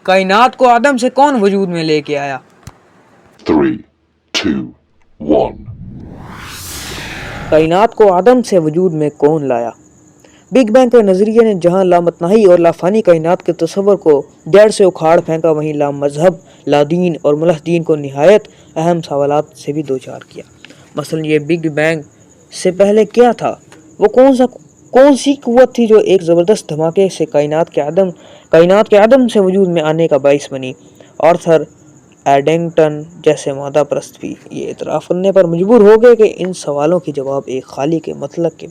کائنات کو عدم سے کون وجود میں لے کے آیا؟ 3, 2, 1. کائنات کو عدم سے وجود میں کون لایا؟ بگ بینگ کے نظریے نے جہاں لامتناہی اور لافانی کائنات کے تصور کو جڑ سے اکھاڑ پھینکا، وہیں لا مذہب، لا دین اور ملحدین کو نہایت اہم سوالات سے بھی دوچار کیا۔ مثلا یہ بگ بینگ سے پہلے کیا تھا؟ وہ کون سی قوت تھی جو ایک زبردست دھماکے سے کائنات کے عدم سے وجود میں آنے کا باعث بنی؟ آرتھر ایڈنگٹن جیسے مادہ پرست بھی یہ اعتراف کرنے پر مجبور ہو گئے کہ ان سوالوں کے جواب ایک خالق کے مطلق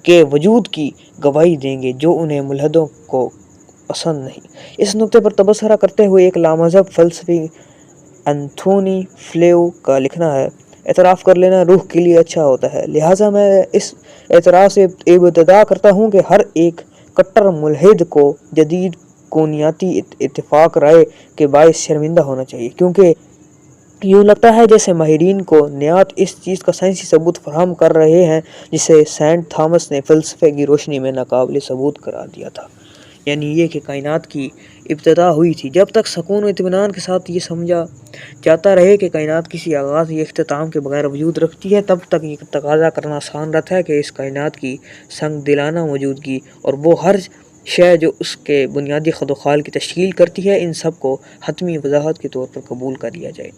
کے وجود کی گواہی دیں گے جو انہیں ملحدوں کو پسند نہیں۔ اس نقطے پر تبصرہ کرتے ہوئے ایک لامذہب فلسفی انتھونی فلیو کا لکھنا ہے: اعتراف کر لینا روح کے لیے اچھا ہوتا ہے، لہٰذا میں اس اعتراف سے ابتدا کرتا ہوں کہ ہر ایک کٹر ملحد کو جدید کونیاتی اتفاق رائے کے باعث شرمندہ ہونا چاہیے، کیونکہ یوں لگتا ہے جیسے ماہرین کو نیات اس چیز کا سائنسی ثبوت فراہم کر رہے ہیں جسے سینٹ تھامس نے فلسفے کی روشنی میں ناقابل ثبوت قرار دیا تھا، یعنی یہ کہ کائنات کی ابتدا ہوئی تھی۔ جب تک سکون و اطمینان کے ساتھ یہ سمجھا جاتا رہے کہ کائنات کسی آغاز یا اختتام کے بغیر وجود رکھتی ہے، تب تک یہ تقاضا کرنا آسان رہتا ہے کہ اس کائنات کی سنگ دلانہ موجودگی اور وہ ہر شے جو اس کے بنیادی خد و خال کی تشکیل کرتی ہے، ان سب کو حتمی وضاحت کے طور پر قبول کر لیا جائے۔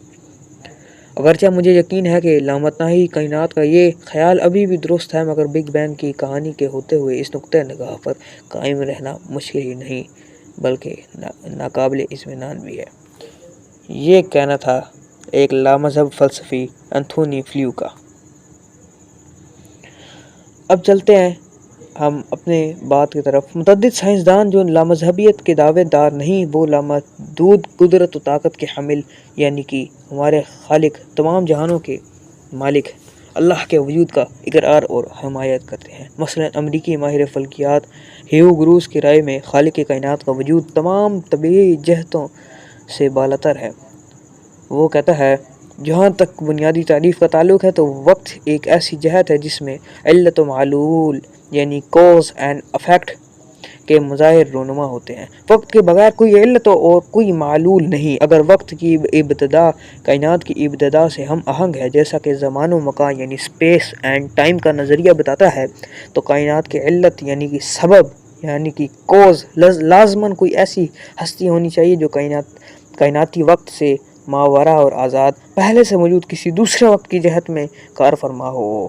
اگرچہ مجھے یقین ہے کہ لامتناہی کائنات کا یہ خیال ابھی بھی درست ہے، مگر بگ بینگ کی کہانی کے ہوتے ہوئے اس نقطۂ نگاہ پر قائم رہنا مشکل ہی نہیں بلکہ ناقابل اطمینان بھی ہے۔ یہ کہنا تھا ایک لامذہب فلسفی انتھونی فلیو کا۔ اب چلتے ہیں ہم اپنے بات کی طرف۔ متعدد سائنسدان جو لامذہبیت کے دعوے دار نہیں، وہ لامحدود قدرت و طاقت کے حامل، یعنی کہ ہمارے خالق، تمام جہانوں کے مالک اللہ کے وجود کا اقرار اور حمایت کرتے ہیں۔ مثلا امریکی ماہر فلکیات ہیو گروس کی رائے میں خالق کائنات کا وجود تمام طبعی جہتوں سے بالاتر ہے۔ وہ کہتا ہے، جہاں تک بنیادی تعریف کا تعلق ہے تو وقت ایک ایسی جہت ہے جس میں علت و معلول یعنی کوز اینڈ افیکٹ کے مظاہر رونما ہوتے ہیں۔ وقت کے بغیر کوئی علت اور کوئی معلول نہیں۔ اگر وقت کی ابتدا کائنات کی ابتدا سے ہم آہنگ ہے، جیسا کہ زمان و مکان یعنی اسپیس اینڈ ٹائم کا نظریہ بتاتا ہے، تو کائنات کی علت یعنی کہ سبب یعنی کہ کوز لازماً کوئی ایسی ہستی ہونی چاہیے جو کائناتی وقت سے ماورا اور آزاد، پہلے سے موجود کسی دوسرے وقت کی جہت میں کار فرما ہو۔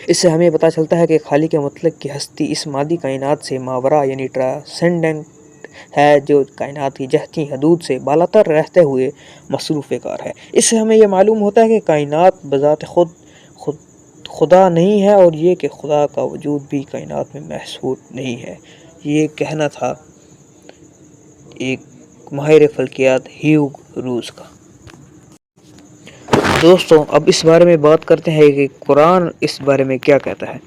اس سے ہمیں پتہ چلتا ہے کہ خالق مطلق کی ہستی اس مادی کائنات سے ماورا یعنی ٹرانسینڈنٹ ہے، جو کائنات کی جہتی حدود سے بالاتر رہتے ہوئے مصروف کار ہے۔ اس سے ہمیں یہ معلوم ہوتا ہے کہ کائنات بذات خود خدا نہیں ہے، اور یہ کہ خدا کا وجود بھی کائنات میں محصور نہیں ہے۔ یہ کہنا تھا ایک ماہر فلکیات ہیو گروس کا۔ دوستوں، اب اس بارے میں بات کرتے ہیں کہ قرآن اس بارے میں کیا کہتا ہے۔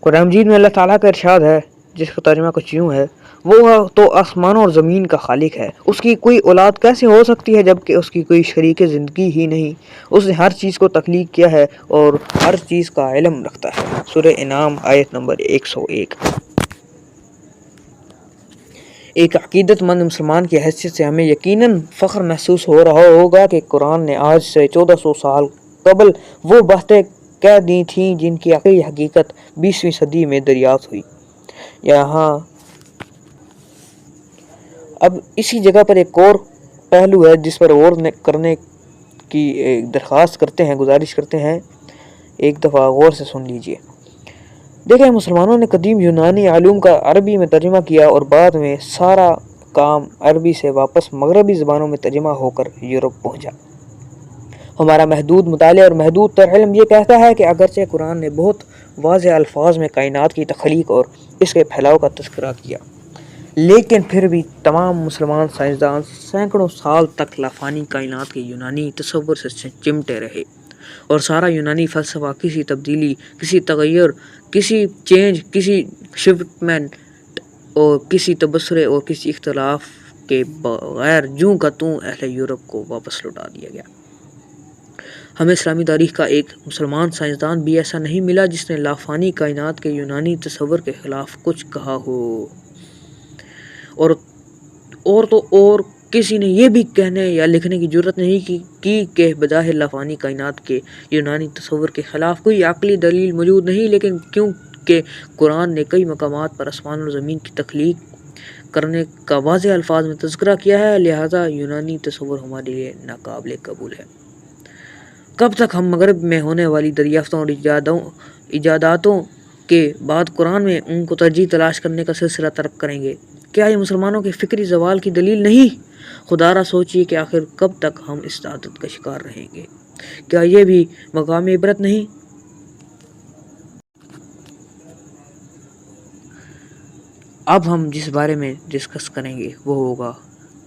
قرآن مجید میں اللہ تعالیٰ کا ارشاد ہے، جس کا ترجمہ کچھ یوں ہے: وہ تو آسمانوں اور زمین کا خالق ہے، اس کی کوئی اولاد کیسے ہو سکتی ہے جبکہ اس کی کوئی شریک زندگی ہی نہیں۔ اس نے ہر چیز کو تخلیق کیا ہے اور ہر چیز کا علم رکھتا ہے۔ سورہ انعام آیت نمبر 101۔ ایک عقیدت مند مسلمان کی حیثیت سے ہمیں یقیناً فخر محسوس ہو رہا ہوگا کہ قرآن نے آج سے 1400 سال قبل وہ باتیں کہہ دی تھیں جن کی عقلی حقیقت 20ویں صدی میں دریافت ہوئی۔ یہاں اب اسی جگہ پر ایک اور پہلو ہے جس پر غور کرنے کی درخواست کرتے ہیں، گزارش کرتے ہیں۔ ایک دفعہ غور سے سن لیجئے۔ دیکھیں، مسلمانوں نے قدیم یونانی علوم کا عربی میں ترجمہ کیا اور بعد میں سارا کام عربی سے واپس مغربی زبانوں میں ترجمہ ہو کر یورپ پہنچا۔ ہمارا محدود مطالعہ اور محدود تر علم یہ کہتا ہے کہ اگرچہ قرآن نے بہت واضح الفاظ میں کائنات کی تخلیق اور اس کے پھیلاؤ کا تذکرہ کیا، لیکن پھر بھی تمام مسلمان سائنسدان سینکڑوں سال تک لافانی کائنات کے یونانی تصور سے چمٹے رہے، اور سارا یونانی فلسفہ کسی تبدیلی، کسی تغیر، کسی چینج، کسی شفٹمنٹ اور کسی تبصرے اور کسی اختلاف کے بغیر جوں کا توں اہل یورپ کو واپس لوٹا دیا گیا۔ ہمیں اسلامی تاریخ کا ایک مسلمان سائنسدان بھی ایسا نہیں ملا جس نے لافانی کائنات کے یونانی تصور کے خلاف کچھ کہا ہو، اور اور تو اور کسی نے یہ بھی کہنے یا لکھنے کی جرت نہیں کی کہ بظاہر لافانی کائنات کے یونانی تصور کے خلاف کوئی عقلی دلیل موجود نہیں، لیکن کیونکہ قرآن نے کئی مقامات پر آسمان اور زمین کی تخلیق کرنے کا واضح الفاظ میں تذکرہ کیا ہے، لہذا یونانی تصور ہمارے لیے ناقابل قبول ہے۔ کب تک ہم مغرب میں ہونے والی دریافتوں اور ایجاداتوں کے بعد قرآن میں ان کو ترجیح تلاش کرنے کا سلسلہ ترک کریں گے؟ کیا یہ مسلمانوں کے فکری زوال کی دلیل نہیں؟ خدا را سوچیے کہ آخر کب تک ہم اس عادت کا شکار رہیں گے؟ کیا یہ بھی مقام عبرت نہیں؟ اب ہم جس بارے میں ڈسکس کریں گے وہ ہوگا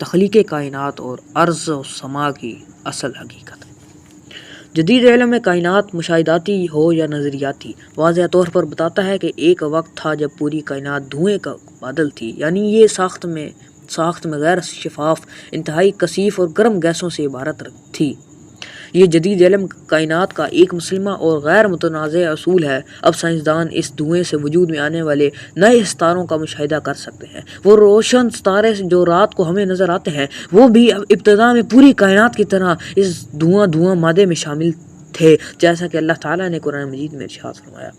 تخلیق کائنات اور ارض و سما کی اصل حقیقت۔ جدید علم میں کائنات مشاہداتی ہو یا نظریاتی واضح طور پر بتاتا ہے کہ ایک وقت تھا جب پوری کائنات دھوئیں کا بادل تھی، یعنی یہ ساخت میں غیر شفاف، انتہائی کثیف اور گرم گیسوں سے عبارت تھی۔ یہ جدید علم کائنات کا ایک مسلمہ اور غیر متنازع اصول ہے۔ اب سائنسدان اس دھوئیں سے وجود میں آنے والے نئے ستاروں کا مشاہدہ کر سکتے ہیں۔ وہ روشن ستارے جو رات کو ہمیں نظر آتے ہیں وہ بھی ابتدا میں پوری کائنات کی طرح اس دھواں مادے میں شامل تھے، جیسا کہ اللہ تعالیٰ نے قرآن مجید میں ارشاد فرمایا،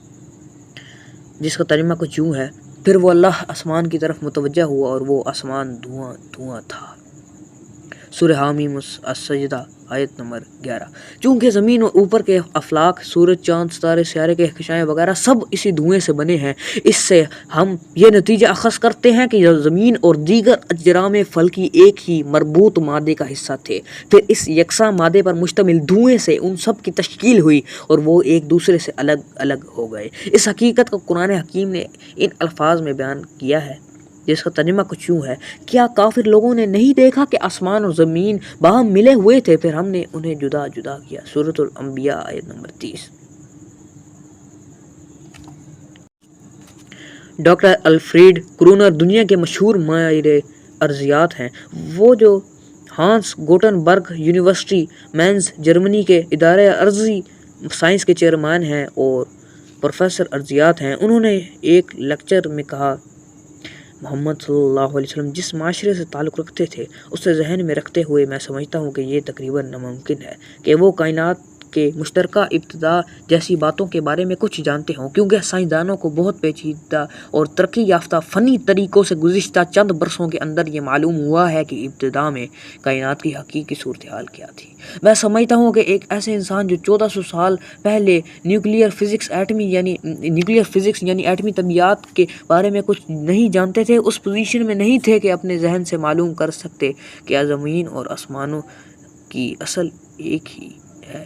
جس کا ترجمہ کچھ یوں ہے: پھر وہ اللہ آسمان کی طرف متوجہ ہوا اور وہ آسمان دھواں تھا۔ سورہ حامیم السجدہ آیت نمبر 11۔ چونکہ زمین اور اوپر کے افلاک، سورج، چاند، ستارے، سیارے، کہکشائیں وغیرہ سب اسی دھوئیں سے بنے ہیں، اس سے ہم یہ نتیجہ اخذ کرتے ہیں کہ زمین اور دیگر اجرام فلکی ایک ہی مربوط مادے کا حصہ تھے۔ پھر اس یکساں مادے پر مشتمل دھوئیں سے ان سب کی تشکیل ہوئی اور وہ ایک دوسرے سے الگ ہو گئے۔ اس حقیقت کو قرآن حکیم نے ان الفاظ میں بیان کیا ہے، جس کا ترجمہ کچھ یوں ہے: کیا کافر لوگوں نے نہیں دیکھا کہ آسمان اور زمین باہم ملے ہوئے تھے، پھر ہم نے انہیں جدا کیا؟ سورۃ الانبیاء آیت نمبر 30۔ ڈاکٹر الفریڈ کرونر دنیا کے مشہور ماہر ارضیات ہیں۔ وہ جو ہانس گوٹنبرگ یونیورسٹی مینز جرمنی کے ادارہ ارضی سائنس کے چیئرمین ہیں اور پروفیسر ارضیات ہیں، انہوں نے ایک لیکچر میں کہا، محمد صلی اللہ علیہ وسلم جس معاشرے سے تعلق رکھتے تھے اسے ذہن میں رکھتے ہوئے میں سمجھتا ہوں کہ یہ تقریباً ناممکن ہے کہ وہ کائنات کے مشترکہ ابتدا جیسی باتوں کے بارے میں کچھ جانتے ہوں، کیونکہ سائنسدانوں کو بہت پیچیدہ اور ترقی یافتہ فنی طریقوں سے گزشتہ چند برسوں کے اندر یہ معلوم ہوا ہے کہ ابتدا میں کائنات کی حقیقی صورتحال کیا تھی۔ میں سمجھتا ہوں کہ ایک ایسے انسان جو 1400 سال پہلے نیوکلیئر فزکس یعنی ایٹمی طبیعیات کے بارے میں کچھ نہیں جانتے تھے، اس پوزیشن میں نہیں تھے کہ اپنے ذہن سے معلوم کر سکتے کہ زمین اور آسمانوں کی اصل ایک ہی ہے۔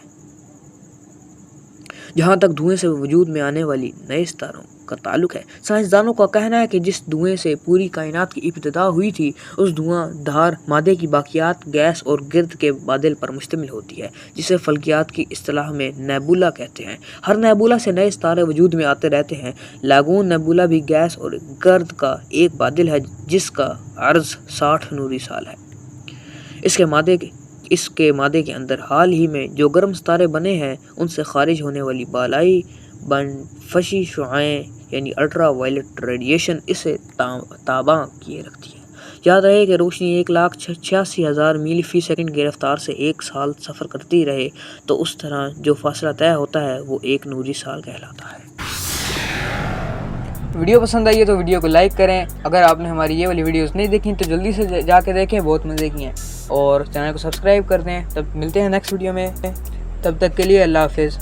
جہاں تک دھوئیں سے وجود میں آنے والی نئے ستاروں کا تعلق ہے، سائنسدانوں کا کہنا ہے کہ جس دھوئیں سے پوری کائنات کی ابتدا ہوئی تھی اس دھواں دھار مادے کی باقیات گیس اور گرد کے بادل پر مشتمل ہوتی ہے، جسے فلکیات کی اصطلاح میں نیبولا کہتے ہیں۔ ہر نیبولا سے نئے ستارے وجود میں آتے رہتے ہیں۔ لاگون نیبولا بھی گیس اور گرد کا ایک بادل ہے جس کا عرض 60 نوری سال ہے۔ اس کے مادے کے اندر حال ہی میں جو گرم ستارے بنے ہیں ان سے خارج ہونے والی بالائی بنفشی شعاعیں یعنی الٹرا وائلٹ ریڈیشن اسے تاباں کیے رکھتی ہے۔ یاد رہے کہ روشنی 1,86,000 میل فی سیکنڈ کی رفتار سے 1 سال سفر کرتی رہے تو اس طرح جو فاصلہ طے ہوتا ہے وہ 1 نوری سال کہلاتا ہے۔ ویڈیو پسند آئی ہے تو ویڈیو کو لائک کریں۔ اگر آپ نے ہماری یہ والی ویڈیوز نہیں دیکھی تو جلدی سے جا کے دیکھیں، بہت مزے کی ہیں، اور چینل کو سبسکرائب کر دیں۔ تب ملتے ہیں نیکسٹ ویڈیو میں، تب تک کے لیے اللہ حافظ۔